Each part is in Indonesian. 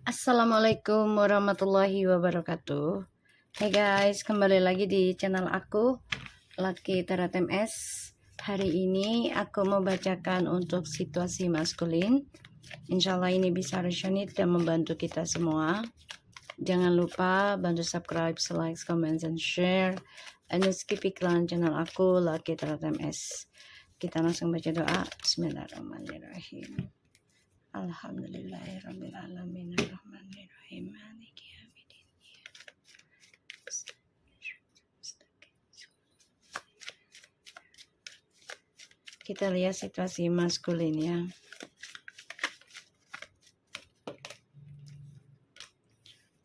Assalamualaikum warahmatullahi wabarakatuh. Hey guys, kembali lagi di channel aku, Lucky Tarot MS. Hari ini aku mau bacakan untuk situasi maskulin. Insyaallah ini bisa resonate dan membantu kita semua. Jangan lupa bantu subscribe, like, comment, and share. And skip iklan channel aku, Lucky Tarot MS. Kita langsung baca doa. Bismillahirrahmanirrahim. Alhamdulillahirrahmanirrahim. Maliki yaumiddin. Kita lihat situasi maskulin ya.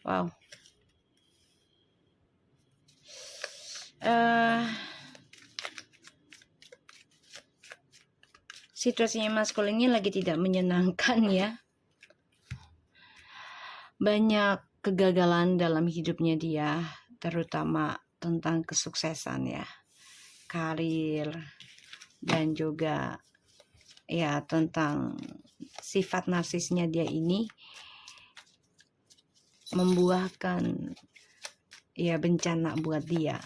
Wow. Situasinya maskulinnya lagi tidak menyenangkan ya. Banyak kegagalan dalam hidupnya dia, terutama tentang kesuksesan ya, karir, dan juga ya tentang sifat narsisnya dia ini membuahkan ya bencana buat dia.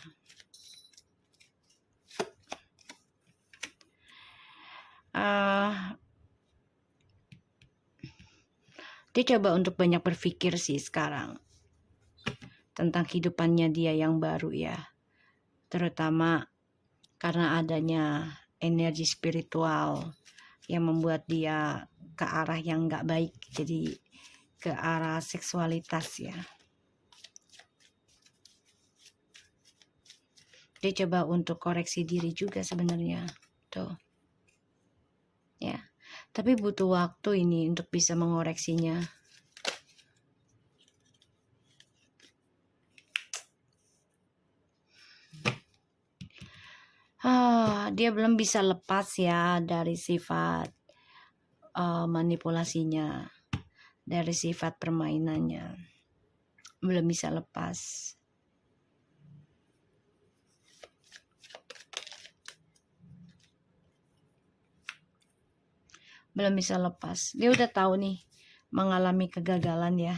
Dia coba untuk banyak berpikir sih sekarang tentang kehidupannya dia yang baru ya, terutama karena adanya energi spiritual yang membuat dia ke arah yang nggak baik, jadi ke arah seksualitas ya. Dia coba untuk koreksi diri juga sebenarnya tuh ya, tapi butuh waktu ini untuk bisa mengoreksinya. Dia belum bisa lepas ya dari sifat manipulasinya, dari sifat permainannya, belum bisa lepas. Belum bisa lepas. Dia udah tahu nih mengalami kegagalan ya.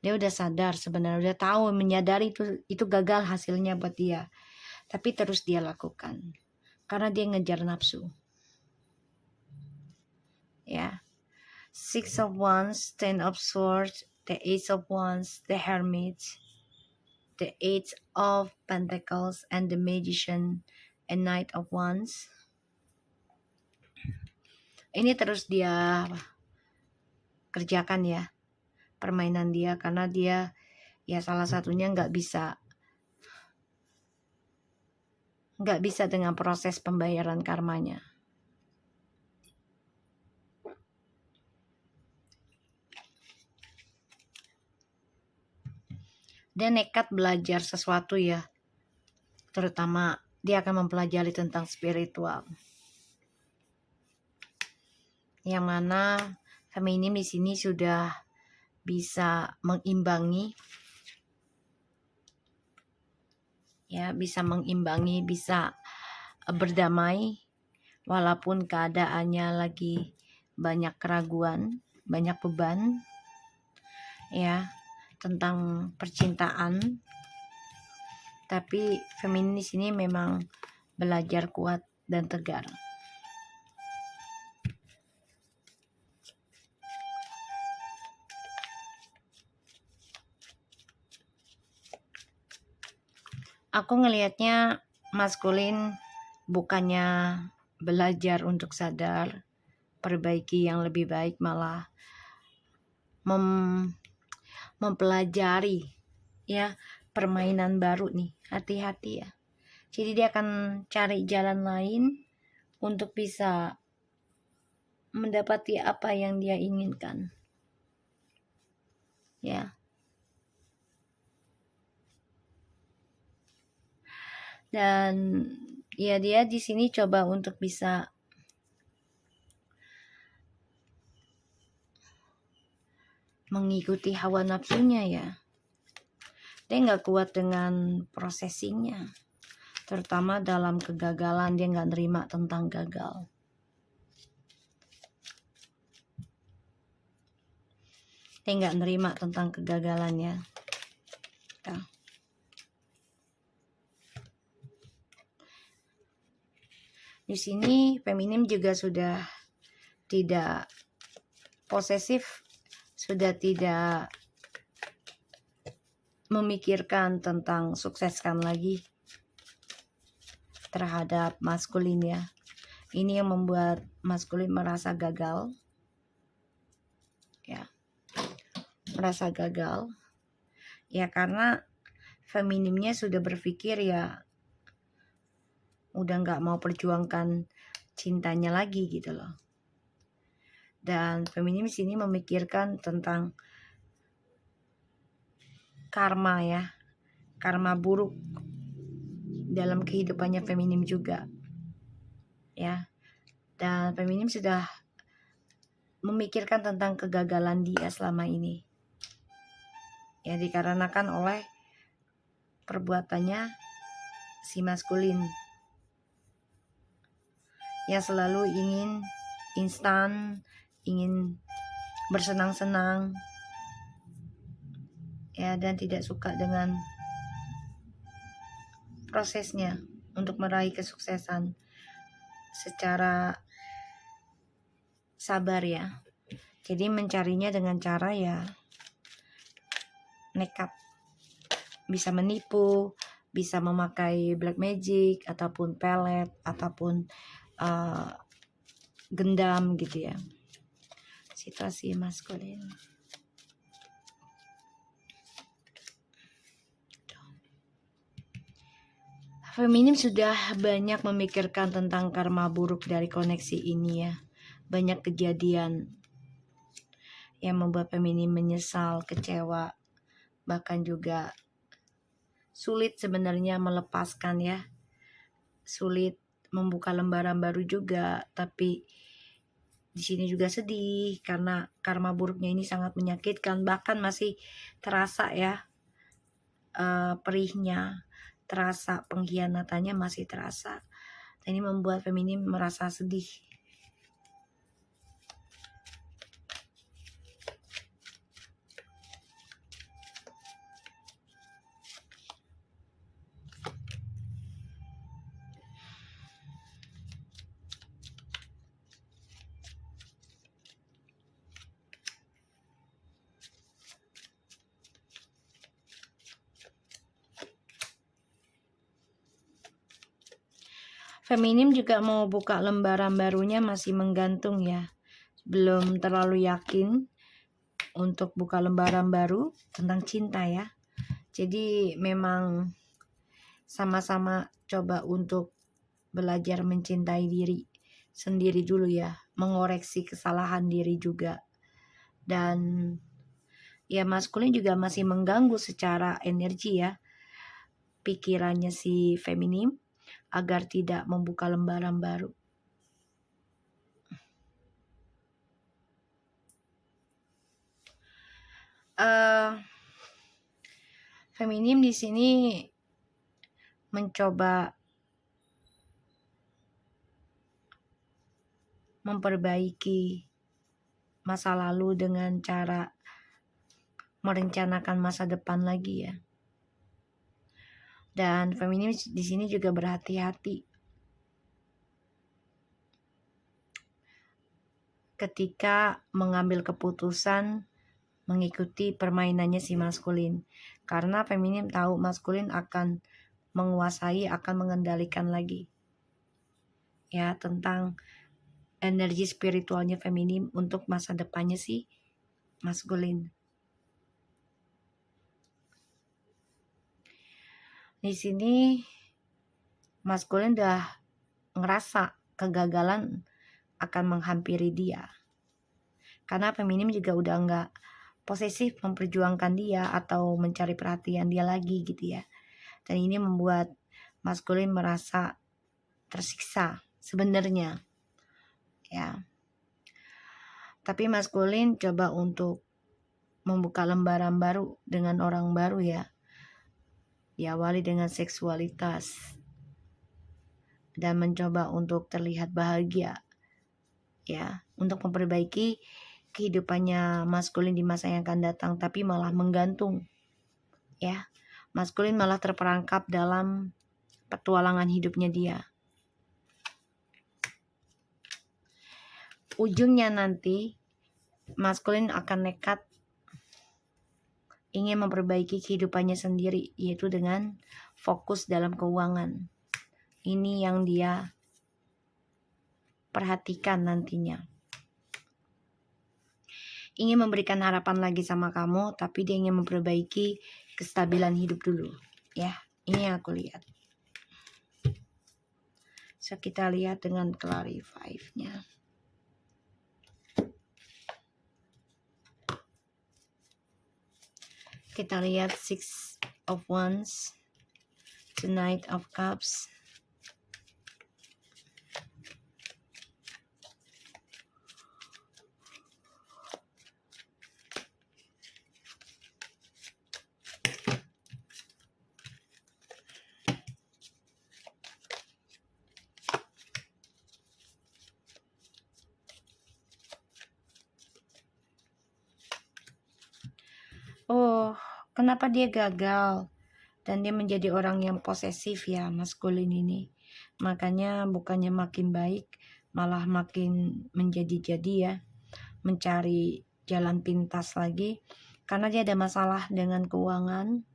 Dia udah sadar sebenarnya, udah tahu, menyadari itu gagal hasilnya buat dia. Tapi terus dia lakukan karena dia ngejar nafsu. Ya. Six of Wands, Ten of Swords, the Ace of Wands, the Hermit, the Eight of Pentacles, and the Magician, and Knight of Wands. Ini terus dia kerjakan ya, permainan dia, karena dia ya salah satunya nggak bisa dengan proses pembayaran karmanya. Dia nekat belajar sesuatu ya, terutama dia akan mempelajari tentang spiritual, yang mana feminim di sini sudah bisa mengimbangi ya, bisa berdamai walaupun keadaannya lagi banyak keraguan, banyak beban ya tentang percintaan. Tapi feminis ini memang belajar kuat dan tegar. Aku ngelihatnya maskulin bukannya belajar untuk sadar, perbaiki yang lebih baik, malah mempelajari ya permainan baru nih. Hati-hati ya. Jadi dia akan cari jalan lain untuk bisa mendapati apa yang dia inginkan. Ya. Dan ya dia di sini coba untuk bisa mengikuti hawa nafsunya ya. Dia nggak kuat dengan processingnya, terutama dalam kegagalan. Dia nggak nerima tentang gagal. Dia nggak nerima tentang kegagalannya. Ya. Di sini feminim juga sudah tidak posesif, sudah tidak memikirkan tentang sukseskan lagi terhadap maskulin ya. Ini yang membuat maskulin merasa gagal. Ya. Merasa gagal. Ya karena feminimnya sudah berpikir ya udah nggak mau perjuangkan cintanya lagi gitu loh. Dan feminim di sini memikirkan tentang karma ya, karma buruk dalam kehidupannya feminim juga ya. Dan feminim sudah memikirkan tentang kegagalan dia selama ini ya, dikarenakan oleh perbuatannya si maskulin yang selalu ingin instan, ingin bersenang-senang ya, dan tidak suka dengan prosesnya untuk meraih kesuksesan secara sabar ya. Jadi mencarinya dengan cara ya nekat, bisa menipu, bisa memakai black magic ataupun pelet ataupun gendam gitu ya. Situasi maskulin. Feminim sudah banyak memikirkan tentang karma buruk dari koneksi ini ya. Banyak kejadian yang membuat feminim menyesal, kecewa, bahkan juga sulit sebenarnya melepaskan ya. Sulit membuka lembaran baru juga, tapi di sini juga sedih karena karma buruknya ini sangat menyakitkan, bahkan masih terasa ya perihnya, terasa pengkhianatannya masih terasa. Dan ini membuat feminim merasa sedih. Feminim juga mau buka lembaran barunya masih menggantung ya. Belum terlalu yakin untuk buka lembaran baru tentang cinta ya. Jadi memang sama-sama coba untuk belajar mencintai diri sendiri dulu ya. Mengoreksi kesalahan diri juga. Dan ya maskulin juga masih mengganggu secara energi ya. Pikirannya si feminim agar tidak membuka lembaran baru. Feminim di sini mencoba memperbaiki masa lalu dengan cara merencanakan masa depan lagi ya. Dan feminim di sini juga berhati-hati ketika mengambil keputusan mengikuti permainannya si maskulin. Karena feminim tahu maskulin akan menguasai, akan mengendalikan lagi ya tentang energi spiritualnya feminim untuk masa depannya si maskulin. Di sini maskulin udah ngerasa kegagalan akan menghampiri dia. Karena feminim juga udah nggak posesif memperjuangkan dia atau mencari perhatian dia lagi gitu ya. Dan ini membuat maskulin merasa tersiksa sebenarnya. Ya. Tapi maskulin coba untuk membuka lembaran baru dengan orang baru ya. Diawali dengan seksualitas dan mencoba untuk terlihat bahagia ya, untuk memperbaiki kehidupannya maskulin di masa yang akan datang, tapi malah menggantung. Ya, maskulin malah terperangkap dalam petualangan hidupnya dia. Ujungnya nanti maskulin akan nekat ingin memperbaiki kehidupannya sendiri, yaitu dengan fokus dalam keuangan. Ini yang dia perhatikan nantinya. Ingin memberikan harapan lagi sama kamu, tapi dia ingin memperbaiki kestabilan hidup dulu. Ya, ini yang aku lihat. So, kita lihat dengan clarify-nya. Kita lihat Six of Wands, the Knight of Cups, oh, kenapa dia gagal? Dan dia menjadi orang yang posesif ya, maskulin ini. Makanya bukannya makin baik, malah makin menjadi-jadi ya. Mencari jalan pintas lagi. Karena dia ada masalah dengan keuangan.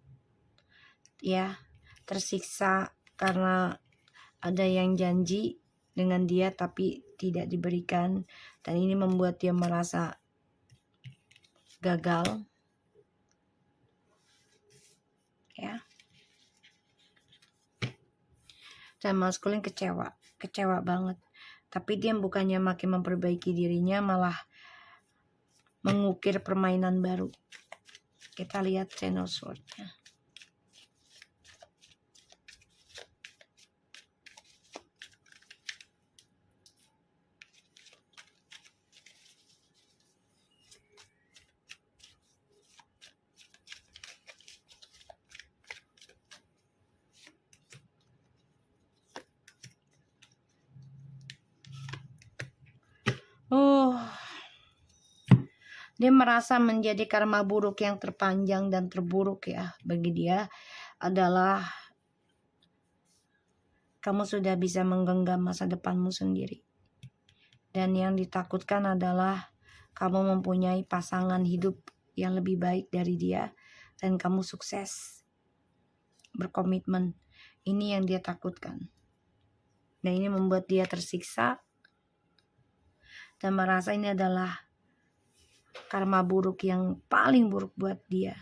Ya, tersiksa karena ada yang janji dengan dia tapi tidak diberikan. Dan ini membuat dia merasa gagal. Ya. Dan maskulin kecewa banget. Tapi dia bukannya makin memperbaiki dirinya, malah mengukir permainan baru. Kita lihat Ten of Swords-nya. Dia merasa menjadi karma buruk yang terpanjang dan terburuk ya. Bagi dia adalah kamu sudah bisa menggenggam masa depanmu sendiri. Dan yang ditakutkan adalah kamu mempunyai pasangan hidup yang lebih baik dari dia. Dan kamu sukses berkomitmen. Ini yang dia takutkan. Dan ini membuat dia tersiksa. Dan merasa ini adalah karma buruk yang paling buruk buat dia.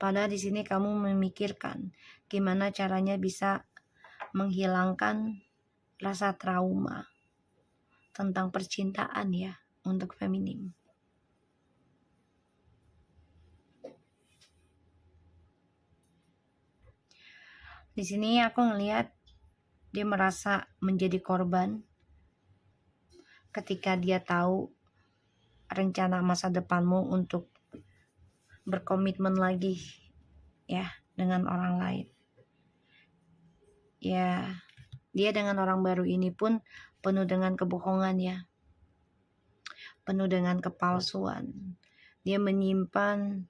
Padahal di sini kamu memikirkan gimana caranya bisa menghilangkan rasa trauma tentang percintaan ya untuk feminim. Di sini aku ngelihat dia merasa menjadi korban ketika dia tahu rencana masa depanmu untuk berkomitmen lagi ya dengan orang lain. Ya, dia dengan orang baru ini pun penuh dengan kebohongan ya. Penuh dengan kepalsuan. Dia menyimpan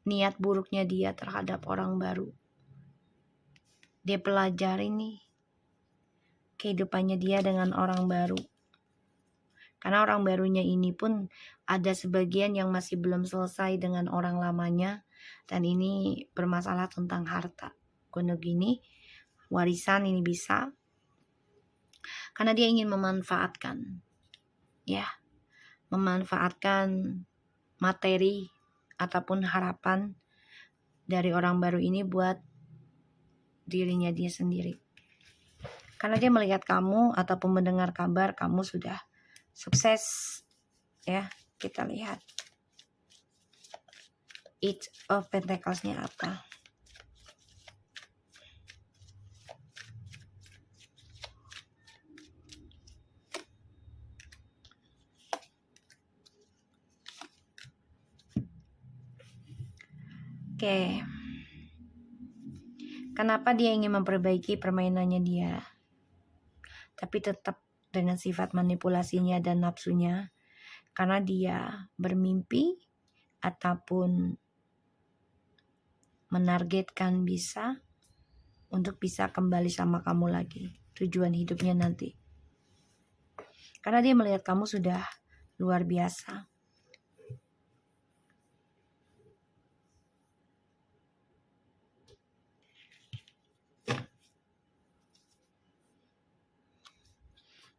niat buruknya dia terhadap orang baru. Dia pelajari nih kehidupannya dia dengan orang baru. Karena orang barunya ini pun ada sebagian yang masih belum selesai dengan orang lamanya. Dan ini bermasalah tentang harta. Kuno gini, warisan ini bisa. Karena dia ingin memanfaatkan. Ya, memanfaatkan materi ataupun harapan dari orang baru ini buat dirinya dia sendiri. Karena dia melihat kamu ataupun mendengar kabar kamu sudah sukses ya. Kita lihat Eight of Pentacles-nya apa. Oke. Kenapa dia ingin memperbaiki permainannya dia, tapi tetap dengan sifat manipulasinya dan nafsunya, karena dia bermimpi ataupun menargetkan untuk bisa kembali sama kamu lagi, tujuan hidupnya nanti. Karena dia melihat kamu sudah luar biasa.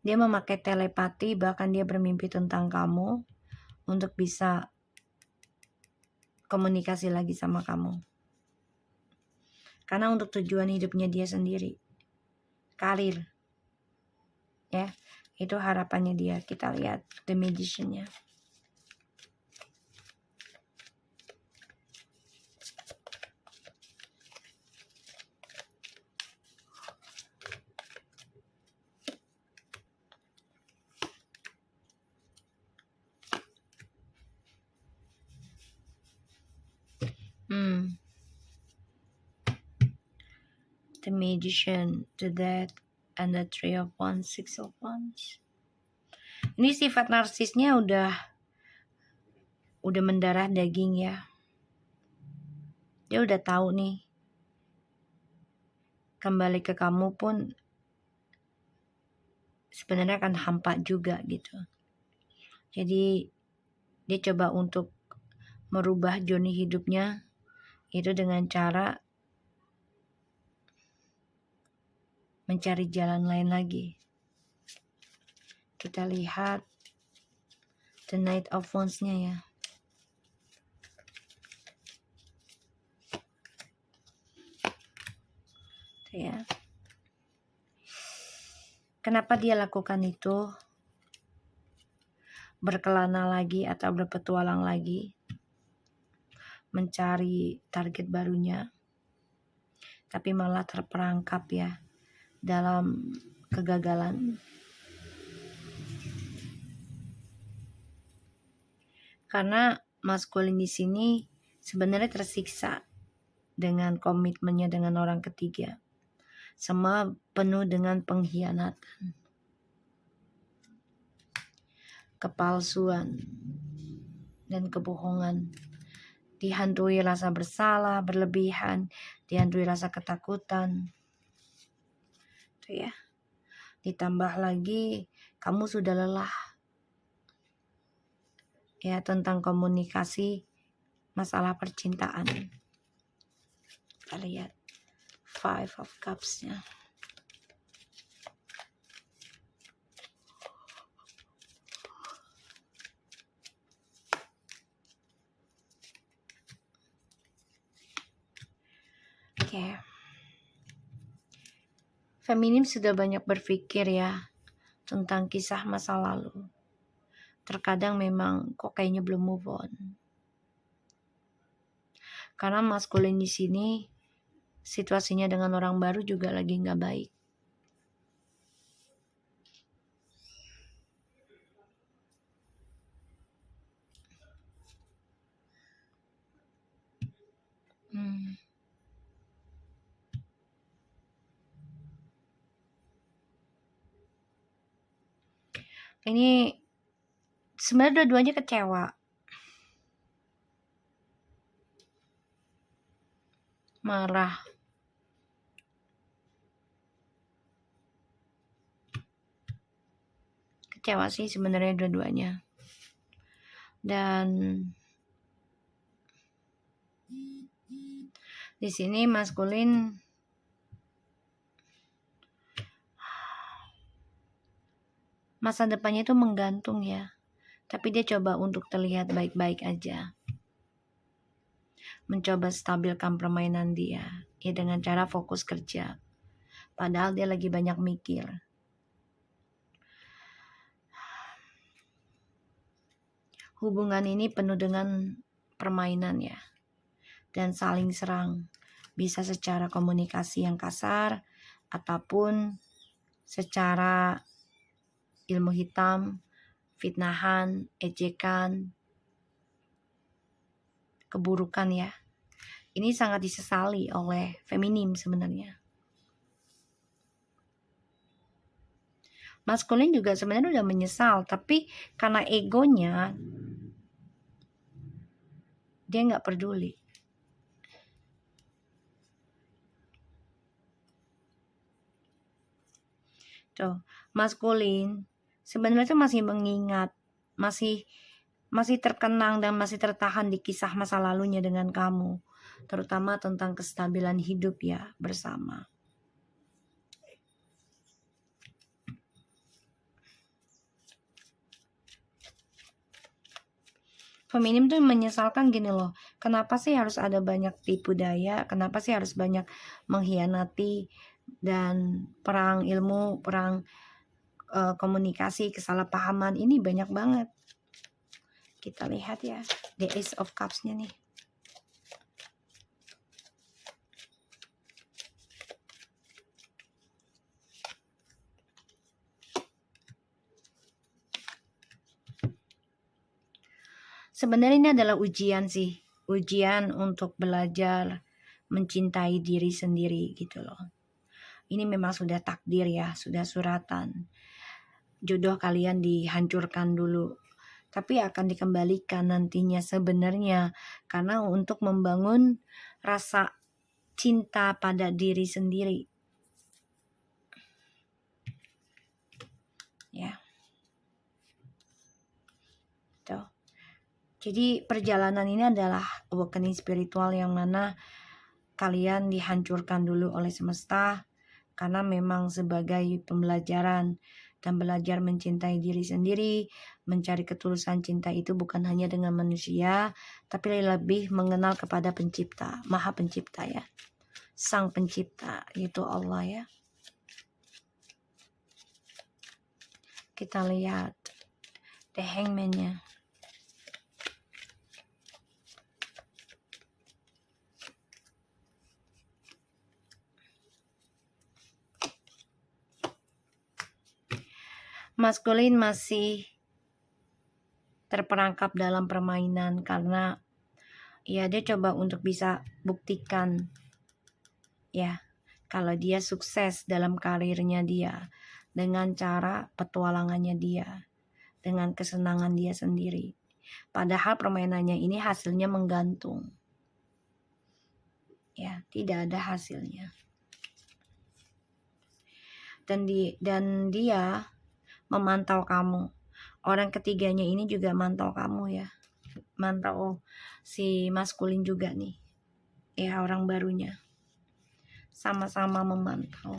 Dia memakai telepati, bahkan dia bermimpi tentang kamu untuk bisa komunikasi lagi sama kamu. Karena untuk tujuan hidupnya dia sendiri, karir, ya, itu harapannya dia. Kita lihat The Magician-nya. The Magician, the Death, and the Three of Wands, Six of Wands. Ini sifat narsisnya udah mendarah daging ya. Dia udah tahu nih, kembali ke kamu pun sebenarnya akan hampa juga gitu. Jadi dia coba untuk merubah journey hidupnya itu dengan cara mencari jalan lain lagi. Kita lihat The Knight of Wands-nya ya. Ya. Kenapa dia lakukan itu? Berkelana lagi atau berpetualang lagi, mencari target barunya, tapi malah terperangkap ya dalam kegagalan. Karena maskulin di sini sebenarnya tersiksa dengan komitmennya dengan orang ketiga. Semua penuh dengan pengkhianatan, kepalsuan, dan kebohongan. Dihantui rasa bersalah berlebihan, dihantui rasa ketakutan. Itu ya. Ditambah lagi kamu sudah lelah ya tentang komunikasi masalah percintaan. Kita lihat Five of Cups-nya. Oke. Feminim sudah banyak berpikir ya tentang kisah masa lalu. Terkadang memang kok kayaknya belum move on. Karena maskulin di sini situasinya dengan orang baru juga lagi nggak baik. Ini sebenarnya dua-duanya kecewa. Marah. Kecewa sih sebenarnya dua-duanya. Dan di sini maskulin masa depannya itu menggantung ya. Tapi dia coba untuk terlihat baik-baik aja. Mencoba stabilkan permainan dia ya dengan cara fokus kerja. Padahal dia lagi banyak mikir. Hubungan ini penuh dengan permainan ya. Dan saling serang. Bisa secara komunikasi yang kasar ataupun secara ilmu hitam, fitnahan, ejekan, keburukan ya. Ini sangat disesali oleh feminim sebenarnya. Maskulin juga sebenarnya udah menyesal, tapi karena egonya dia nggak peduli. Tuh, maskulin sebenarnya tuh masih mengingat, masih terkenang dan masih tertahan di kisah masa lalunya dengan kamu, terutama tentang kestabilan hidup ya bersama. Feminim tuh menyesalkan gini loh, kenapa sih harus ada banyak tipu daya, kenapa sih harus banyak mengkhianati, dan perang ilmu, perang komunikasi, kesalahpahaman ini banyak banget. Kita lihat ya, the Ace of Cups-nya nih. Sebenarnya ini adalah ujian sih, ujian untuk belajar mencintai diri sendiri gitu loh. Ini memang sudah takdir ya, sudah suratan. Jodoh kalian dihancurkan dulu, tapi akan dikembalikan nantinya sebenarnya, karena untuk membangun rasa cinta pada diri sendiri. Ya. Tuh. Jadi perjalanan ini adalah awakening spiritual yang mana kalian dihancurkan dulu oleh semesta, karena memang sebagai pembelajaran dan belajar mencintai diri sendiri, mencari ketulusan cinta itu bukan hanya dengan manusia, tapi lebih mengenal kepada pencipta, maha pencipta ya, sang pencipta, yaitu Allah ya. Kita lihat The Hangman-nya. Maskulin masih terperangkap dalam permainan karena ya dia coba untuk bisa buktikan ya kalau dia sukses dalam karirnya dia dengan cara petualangannya dia, dengan kesenangan dia sendiri. Padahal permainannya ini hasilnya menggantung. Ya, tidak ada hasilnya. Dan dia memantau kamu. Orang ketiganya ini juga mantau kamu ya. Mantau si maskulin juga nih. Ya, orang barunya. Sama-sama memantau.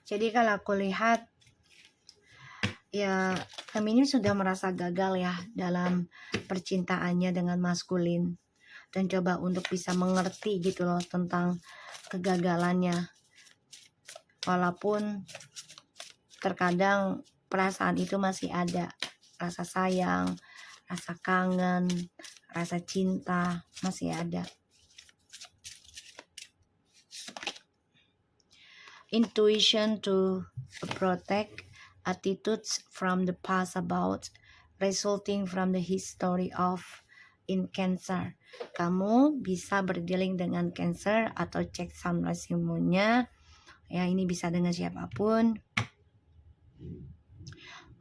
Jadi kalau aku lihat ya Feminim sudah merasa gagal ya dalam percintaannya dengan maskulin, dan coba untuk bisa mengerti gitu loh tentang kegagalannya, walaupun terkadang perasaan itu masih ada, rasa sayang, rasa kangen, rasa cinta masih ada. Intuition to protect, attitudes from the past about, resulting from the history of in Cancer. Kamu bisa berdealing dengan Cancer atau cek sunrise moon-nya. Ya, ini bisa dengan siapapun.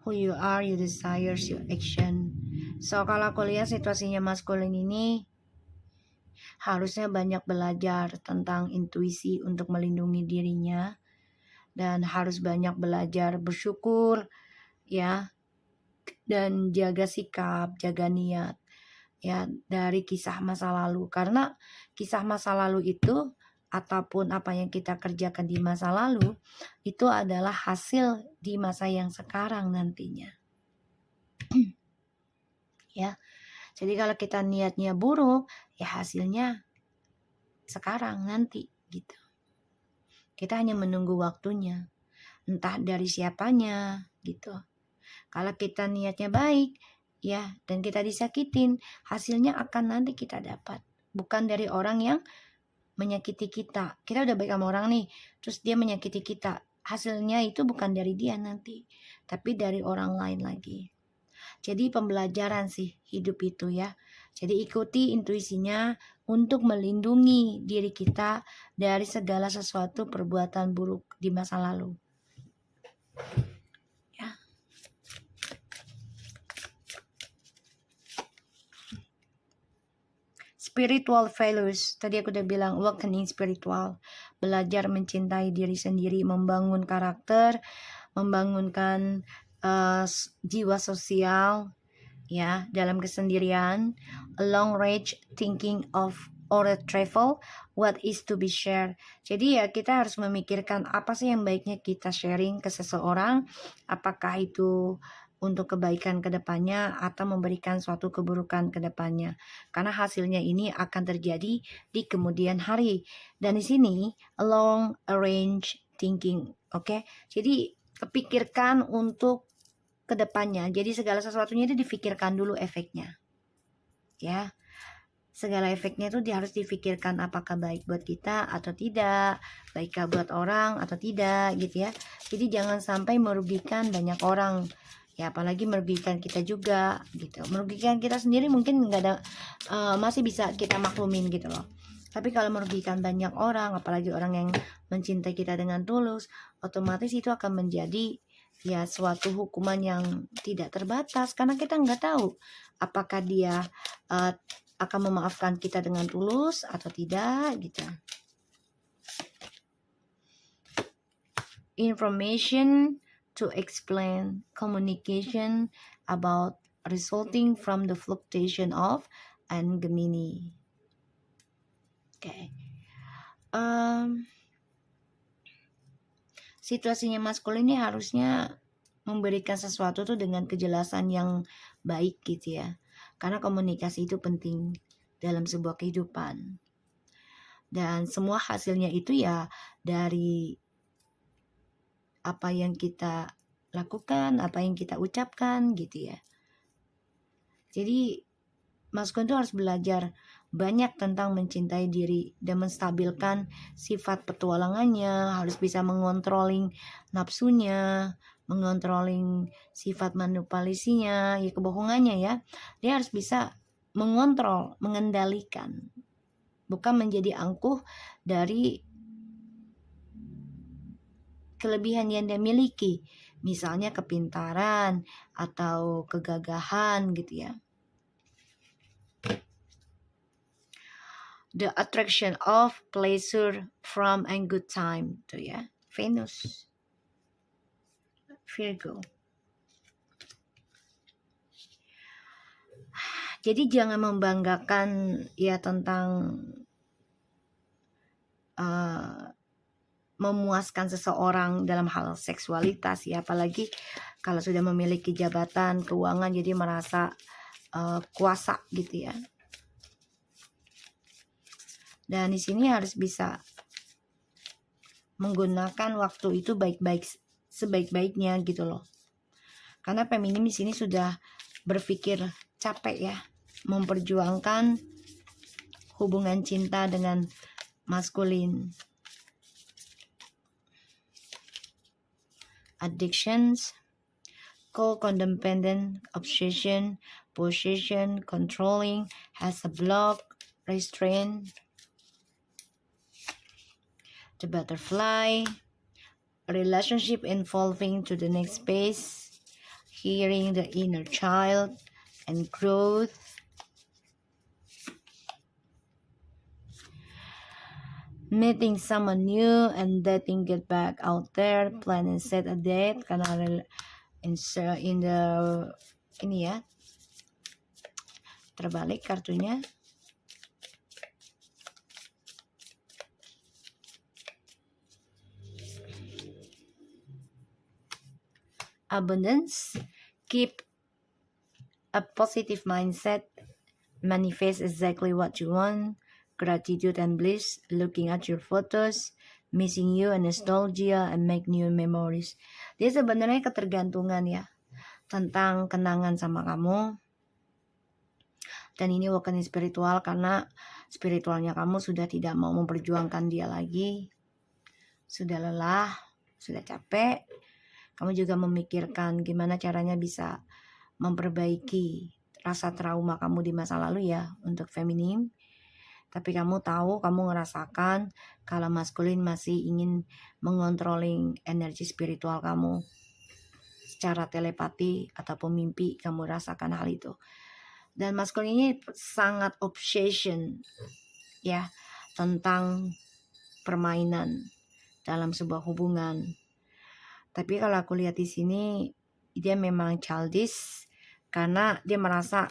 Who you are, your desires, your action. So kalau aku lihat situasinya maskulin ini harusnya banyak belajar tentang intuisi untuk melindungi dirinya, dan harus banyak belajar bersyukur ya, dan jaga sikap, jaga niat ya dari kisah masa lalu, karena kisah masa lalu itu ataupun apa yang kita kerjakan di masa lalu itu adalah hasil di masa yang sekarang nantinya. Ya. Jadi kalau kita niatnya buruk, ya hasilnya sekarang nanti gitu. Kita hanya menunggu waktunya, entah dari siapanya gitu. Kalau kita niatnya baik ya, dan kita disakitin, hasilnya akan nanti kita dapat. Bukan dari orang yang menyakiti kita. Kita udah baik sama orang nih, terus dia menyakiti kita. Hasilnya itu bukan dari dia nanti, tapi dari orang lain lagi. Jadi pembelajaran sih hidup itu ya. Jadi ikuti intuisinya untuk melindungi diri kita dari segala sesuatu perbuatan buruk di masa lalu. Ya. Spiritual values, tadi aku udah bilang awakening spiritual, belajar mencintai diri sendiri, membangun karakter, membangunkan jiwa sosial, ya, dalam kesendirian, a long range thinking of or travel, what is to be shared. Jadi ya kita harus memikirkan apa sih yang baiknya kita sharing ke seseorang, apakah itu untuk kebaikan ke depannya atau memberikan suatu keburukan ke depannya. Karena hasilnya ini akan terjadi di kemudian hari. Dan di sini a long range thinking, oke? Jadi pikirkan untuk kedepannya. Jadi segala sesuatunya itu difikirkan dulu efeknya, ya. Segala efeknya itu harus difikirkan apakah baik buat kita atau tidak, baikkah buat orang atau tidak, gitu ya. Jadi jangan sampai merugikan banyak orang, ya, apalagi merugikan kita juga, gitu. Merugikan kita sendiri mungkin nggak ada, masih bisa kita maklumin gitu loh. Tapi kalau merugikan banyak orang, apalagi orang yang mencintai kita dengan tulus, otomatis itu akan menjadi ya suatu hukuman yang tidak terbatas, karena kita nggak tahu apakah dia akan memaafkan kita dengan tulus atau tidak, gitu. Information to explain communication about resulting from the fluctuation of and Gemini. Okay. Situasinya maskulin ini harusnya memberikan sesuatu tuh dengan kejelasan yang baik gitu ya. Karena komunikasi itu penting dalam sebuah kehidupan. Dan semua hasilnya itu ya dari apa yang kita lakukan, apa yang kita ucapkan gitu ya. Jadi maskulin itu harus belajar banyak tentang mencintai diri dan menstabilkan sifat petualangannya, harus bisa mengontrolling nafsunya, mengontrolling sifat manipulasinya, ya kebohongannya ya. Dia harus bisa mengontrol, mengendalikan, bukan menjadi angkuh dari kelebihan yang dia miliki, misalnya kepintaran atau kegagahan gitu ya. The attraction of pleasure from a good time, tuh ya, Venus, Virgo. Jadi jangan membanggakan ya tentang memuaskan seseorang dalam hal seksualitas ya, apalagi kalau sudah memiliki jabatan keuangan, jadi merasa kuasa gitu ya. Dan di sini harus bisa menggunakan waktu itu baik-baik, sebaik-baiknya gitu loh. Karena feminim di sini sudah berpikir capek ya, memperjuangkan hubungan cinta dengan maskulin. Addictions, co-codependent, obsession, possession, controlling, has a block, restraint. The butterfly, relationship evolving to the next phase, hearing the inner child and growth. Meeting someone new and dating, get back out there, plan and set a date. Karena in the ini ya, terbalik kartunya. Abundance, keep a positive mindset, manifest exactly what you want. Gratitude and bliss, looking at your photos, missing you and nostalgia, and make new memories. Dia sebenarnya ketergantungan ya tentang kenangan sama kamu. Dan ini awakening spiritual karena spiritualnya kamu sudah tidak mau memperjuangkan dia lagi, sudah lelah, sudah capek. Kamu juga memikirkan gimana caranya bisa memperbaiki rasa trauma kamu di masa lalu ya untuk feminim. Tapi kamu tahu, kamu ngerasakan kalau maskulin masih ingin mengontrolling energi spiritual kamu secara telepati ataupun mimpi, kamu rasakan hal itu. Dan maskulin ini sangat obsession ya tentang permainan dalam sebuah hubungan. Tapi kalau aku lihat di sini dia memang childish karena dia merasa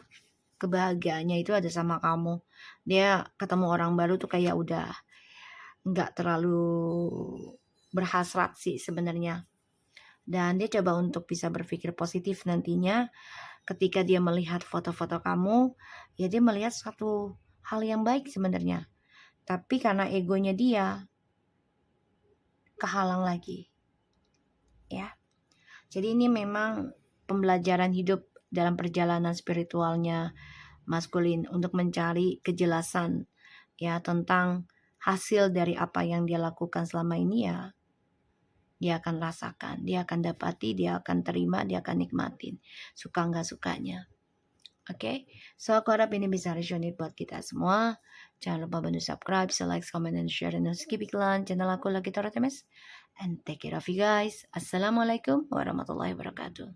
kebahagiaannya itu ada sama kamu. Dia ketemu orang baru tuh kayak udah nggak terlalu berhasrat sih sebenarnya. Dan dia coba untuk bisa berpikir positif nantinya ketika dia melihat foto-foto kamu, ya dia melihat suatu hal yang baik sebenarnya. Tapi karena egonya dia kehalang lagi. Ya. Jadi ini memang pembelajaran hidup dalam perjalanan spiritualnya maskulin untuk mencari kejelasan ya tentang hasil dari apa yang dia lakukan selama ini ya. Dia akan rasakan, dia akan dapati, dia akan terima, dia akan nikmatin. Suka nggak sukanya. Oke, so aku harap ini bisa resonate buat kita semua. Jangan lupa bantu subscribe, like, comment, and share. Dan skip iklan channel aku lagi Tara Temes. And take care of you guys. Assalamualaikum warahmatullahi wabarakatuh.